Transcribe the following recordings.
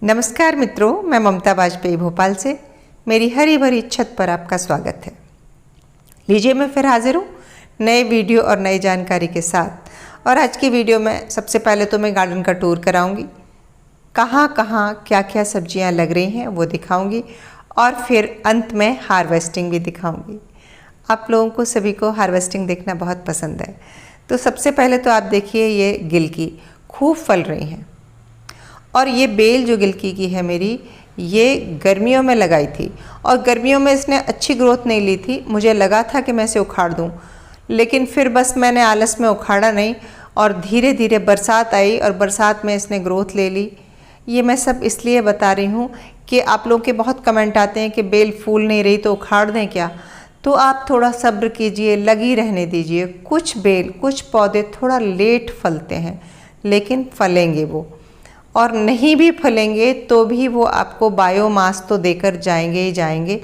नमस्कार मित्रों, मैं ममता वाजपेयी भोपाल से मेरी हरी भरी छत पर आपका स्वागत है। लीजिए, मैं फिर हाजिर हूँ नए वीडियो और नई जानकारी के साथ। और आज की वीडियो में सबसे पहले तो मैं गार्डन का टूर कराऊंगी, कहाँ कहाँ क्या क्या सब्जियाँ लग रही हैं वो दिखाऊंगी, और फिर अंत में हार्वेस्टिंग भी दिखाऊंगी। आप लोगों को सभी को हार्वेस्टिंग देखना बहुत पसंद है। तो सबसे पहले तो आप देखिए, ये गिलकी खूब फल रही हैं। और ये बेल जो गिलकी की है मेरी, ये गर्मियों में लगाई थी और गर्मियों में इसने अच्छी ग्रोथ नहीं ली थी। मुझे लगा था कि मैं इसे उखाड़ दूं, लेकिन फिर बस मैंने आलस में उखाड़ा नहीं, और धीरे धीरे बरसात आई और बरसात में इसने ग्रोथ ले ली। ये मैं सब इसलिए बता रही हूँ कि आप लोग के बहुत कमेंट आते हैं कि बेल फूल नहीं रही तो उखाड़ दें क्या। तो आप थोड़ा सब्र कीजिए, लगी रहने दीजिए। कुछ बेल, कुछ पौधे थोड़ा लेट फलते हैं, लेकिन फलेंगे वो, और नहीं भी फलेंगे तो भी वो आपको बायोमास तो देकर जाएंगे ही जाएंगे।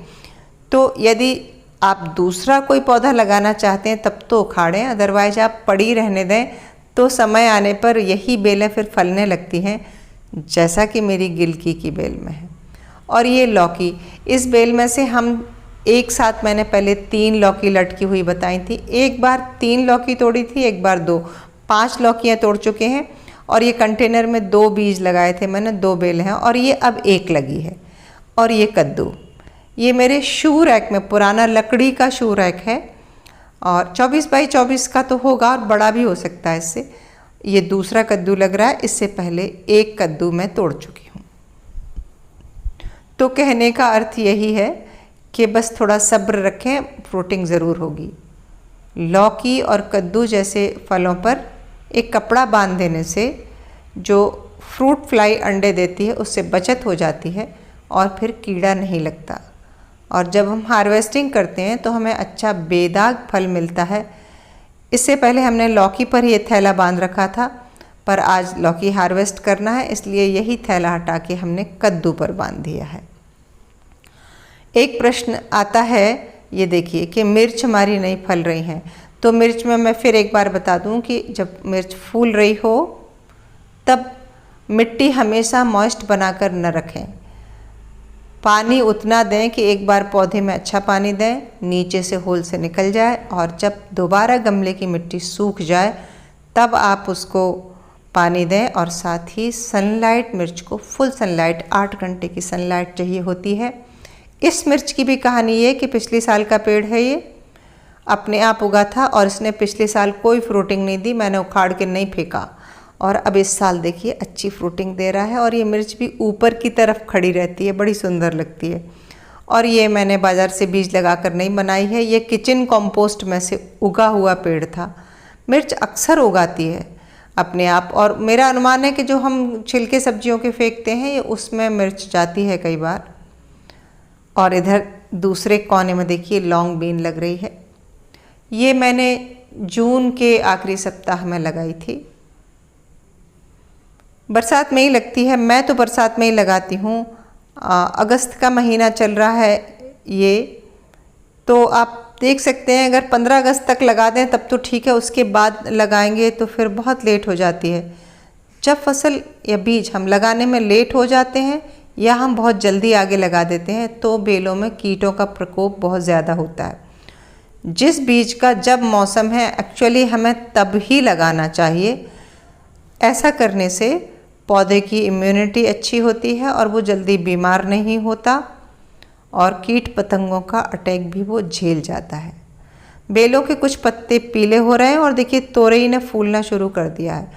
तो यदि आप दूसरा कोई पौधा लगाना चाहते हैं तब तो उखाड़ें, अदरवाइज आप पड़ी रहने दें। तो समय आने पर यही बेलें फिर फलने लगती हैं, जैसा कि मेरी गिलकी की बेल में है। और ये लौकी, इस बेल में से हम एक साथ, मैंने पहले 3 लौकी लटकी हुई बताई थी। एक बार 3 लौकी तोड़ी थी, एक बार 2, 5 लौकियाँ तोड़ चुके हैं। और ये कंटेनर में 2 बीज लगाए थे मैंने, 2 बेल हैं, और ये अब 1 लगी है। और ये कद्दू, ये मेरे शू रैक में, पुराना लकड़ी का शू रैक है, और 24 बाई 24 का तो होगा और बड़ा भी हो सकता है इससे। ये दूसरा कद्दू लग रहा है, इससे पहले 1 कद्दू मैं तोड़ चुकी हूँ। तो कहने का अर्थ यही है कि बस थोड़ा सब्र रखें, फ्रूटिंग ज़रूर होगी। लौकी और कद्दू जैसे फलों पर एक कपड़ा बांध देने से जो फ्रूट फ्लाई अंडे देती है उससे बचत हो जाती है और फिर कीड़ा नहीं लगता। और जब हम हार्वेस्टिंग करते हैं तो हमें अच्छा बेदाग फल मिलता है। इससे पहले हमने लौकी पर ही ये थैला बांध रखा था, पर आज लौकी हार्वेस्ट करना है, इसलिए यही थैला हटा के हमने कद्दू पर बांध दिया है। एक प्रश्न आता है, ये देखिए, कि मिर्च हमारी नहीं फल रही हैं। तो मिर्च में मैं फिर एक बार बता दूं कि जब मिर्च फूल रही हो तब मिट्टी हमेशा मॉइस्ट बनाकर न रखें। पानी उतना दें कि एक बार पौधे में अच्छा पानी दें, नीचे से होल से निकल जाए, और जब दोबारा गमले की मिट्टी सूख जाए तब आप उसको पानी दें। और साथ ही सनलाइट, मिर्च को फुल सनलाइट, 8 घंटे की सनलाइट चाहिए होती है। इस मिर्च की भी कहानी ये कि पिछले साल का पेड़ है, ये अपने आप उगा था और इसने पिछले साल कोई फ्रूटिंग नहीं दी, मैंने उखाड़ के नहीं फेंका, और अब इस साल देखिए अच्छी फ्रूटिंग दे रहा है। और ये मिर्च भी ऊपर की तरफ खड़ी रहती है, बड़ी सुंदर लगती है। और ये मैंने बाज़ार से बीज लगाकर नहीं बनाई है, ये किचन कंपोस्ट में से उगा हुआ पेड़ था। मिर्च अक्सर उगाती है अपने आप, और मेरा अनुमान है कि जो हम छिलके सब्जियों के फेंकते हैं, ये उसमें मिर्च जाती है कई बार। और इधर दूसरे कोने में देखिए लॉन्ग बीन लग रही है। ये मैंने जून के आखिरी सप्ताह में लगाई थी। बरसात में ही लगती है, मैं तो बरसात में ही लगाती हूँ। अगस्त का महीना चल रहा है ये, तो आप देख सकते हैं अगर 15 अगस्त तक लगा दें तब तो ठीक है, उसके बाद लगाएंगे तो फिर बहुत लेट हो जाती है। जब फसल या बीज हम लगाने में लेट हो जाते हैं या हम बहुत जल्दी आगे लगा देते हैं तो बेलों में कीटों का प्रकोप बहुत ज़्यादा होता है। जिस बीज का जब मौसम है, एक्चुअली हमें तब ही लगाना चाहिए। ऐसा करने से पौधे की इम्यूनिटी अच्छी होती है और वो जल्दी बीमार नहीं होता, और कीट पतंगों का अटैक भी वो झेल जाता है। बेलों के कुछ पत्ते पीले हो रहे हैं, और देखिए तोरई ने फूलना शुरू कर दिया है।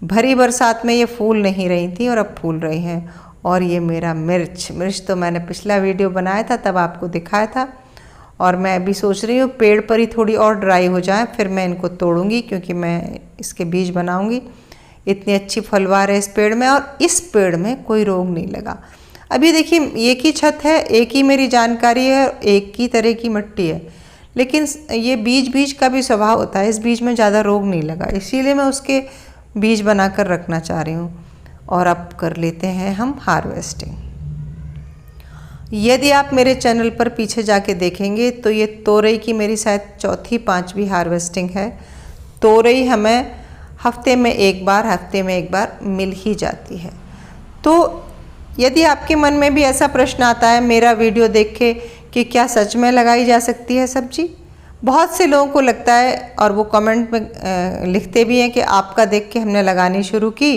भरी बरसात में ये फूल नहीं रही थी और अब फूल रही हैं। और ये मेरा मिर्च तो मैंने पिछला वीडियो बनाया था तब आपको दिखाया था, और मैं अभी सोच रही हूँ पेड़ पर ही थोड़ी और ड्राई हो जाए फिर मैं इनको तोड़ूंगी, क्योंकि मैं इसके बीज बनाऊंगी। इतनी अच्छी फलवार है इस पेड़ में, और इस पेड़ में कोई रोग नहीं लगा। अभी देखिए एक ही छत है, एक ही मेरी जानकारी है, एक ही तरह की मिट्टी है, लेकिन ये बीज का भी स्वभाव होता है। इस बीज में ज़्यादा रोग नहीं लगा, इसीलिए मैं उसके बीज बनाकर रखना चाह रही हूँ। और अब कर लेते हैं हम हार्वेस्टिंग। यदि आप मेरे चैनल पर पीछे जाके देखेंगे तो ये तोरई की मेरी शायद 4-5वीं हार्वेस्टिंग है। तोरई हमें हफ्ते में एक बार मिल ही जाती है। तो यदि आपके मन में भी ऐसा प्रश्न आता है मेरा वीडियो देख के कि क्या सच में लगाई जा सकती है सब्जी, बहुत से लोगों को लगता है और वो कमेंट में लिखते भी हैं कि आपका देख के हमने लगानी शुरू की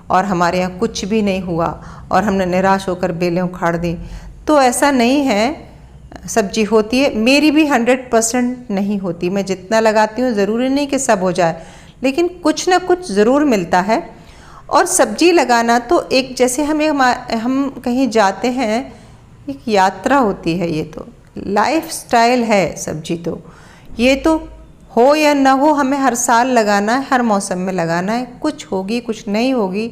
और हमारे यहाँ कुछ भी नहीं हुआ और हमने निराश होकर बेलें उखाड़ दी। तो ऐसा नहीं है, सब्जी होती है, मेरी भी 100% नहीं होती। मैं जितना लगाती हूँ ज़रूरी नहीं कि सब हो जाए, लेकिन कुछ ना कुछ ज़रूर मिलता है। और सब्जी लगाना तो एक जैसे हम कहीं जाते हैं, एक यात्रा होती है, ये तो लाइफ स्टाइल है सब्जी। तो ये तो हो या ना हो, हमें हर साल लगाना है, हर मौसम में लगाना है। कुछ होगी कुछ नहीं होगी,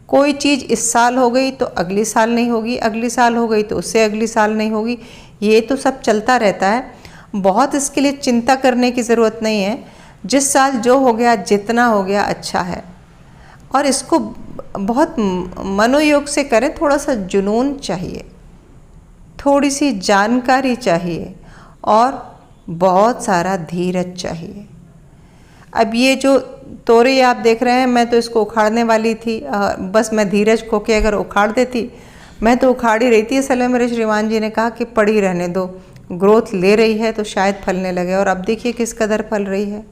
कोई चीज़ इस साल हो गई तो अगली साल नहीं होगी, अगली साल हो गई तो उससे अगली साल नहीं होगी, ये तो सब चलता रहता है। बहुत इसके लिए चिंता करने की ज़रूरत नहीं है। जिस साल जो हो गया, जितना हो गया अच्छा है। और इसको बहुत मनोयोग से करें, थोड़ा सा जुनून चाहिए, थोड़ी सी जानकारी चाहिए और बहुत सारा धीरज चाहिए। अब ये जो तोरई आप देख रहे हैं, मैं तो इसको उखाड़ने वाली थी, बस मैं धीरज खो के अगर उखाड़ देती, मैं तो उखाड़ ही रही थी। असल में मेरे श्रीमान जी ने कहा कि पड़ी रहने दो, ग्रोथ ले रही है तो शायद फलने लगे, और अब देखिए किस कदर फल रही है।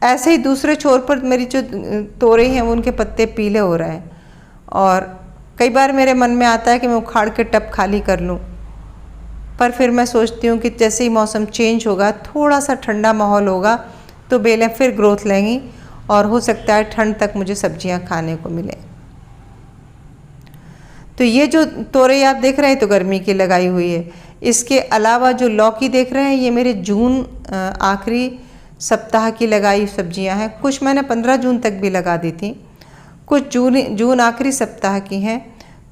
ऐसे ही दूसरे छोर पर मेरी जो तोरई हैं उनके पत्ते पीले हो रहे हैं, और कई बार मेरे मन में आता है कि मैं उखाड़ के टब खाली कर लूँ, पर फिर मैं सोचती हूँ कि जैसे ही मौसम चेंज होगा, थोड़ा सा ठंडा माहौल होगा तो बेलें फिर ग्रोथ लेंगी और हो सकता है ठंड तक मुझे सब्जियाँ खाने को मिले। तो ये जो तोरई आप देख रहे हैं तो गर्मी की लगाई हुई है। इसके अलावा जो लौकी देख रहे हैं, ये मेरे जून आखिरी सप्ताह की लगाई सब्जियां हैं। कुछ मैंने 15 जून तक भी लगा दी थी, कुछ जून आखिरी सप्ताह की हैं,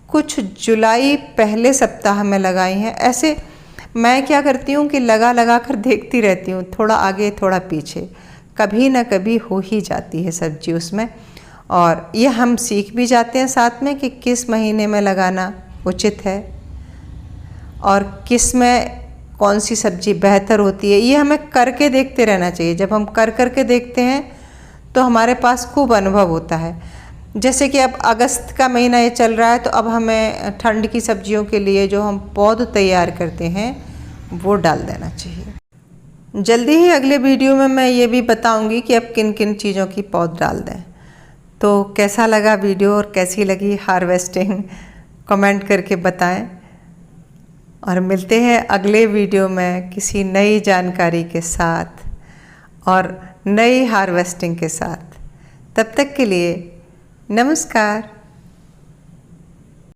कुछ जुलाई पहले सप्ताह में लगाई हैं। ऐसे मैं क्या करती हूँ कि लगा कर देखती रहती हूँ, थोड़ा आगे थोड़ा पीछे, कभी ना कभी हो ही जाती है सब्जी उसमें। और ये हम सीख भी जाते हैं साथ में कि किस महीने में लगाना उचित है और किस में कौन सी सब्जी बेहतर होती है। ये हमें करके देखते रहना चाहिए। जब हम करके देखते हैं तो हमारे पास खूब अनुभव होता है। जैसे कि अब अगस्त का महीना ये चल रहा है, तो अब हमें ठंड की सब्जियों के लिए जो हम पौध तैयार करते हैं वो डाल देना चाहिए। जल्दी ही अगले वीडियो में मैं ये भी बताऊंगी कि अब किन किन चीज़ों की पौध डाल दें। तो कैसा लगा वीडियो और कैसी लगी हार्वेस्टिंग, कमेंट करके बताएं। और मिलते हैं अगले वीडियो में किसी नई जानकारी के साथ और नई हार्वेस्टिंग के साथ। तब तक के लिए नमस्कार।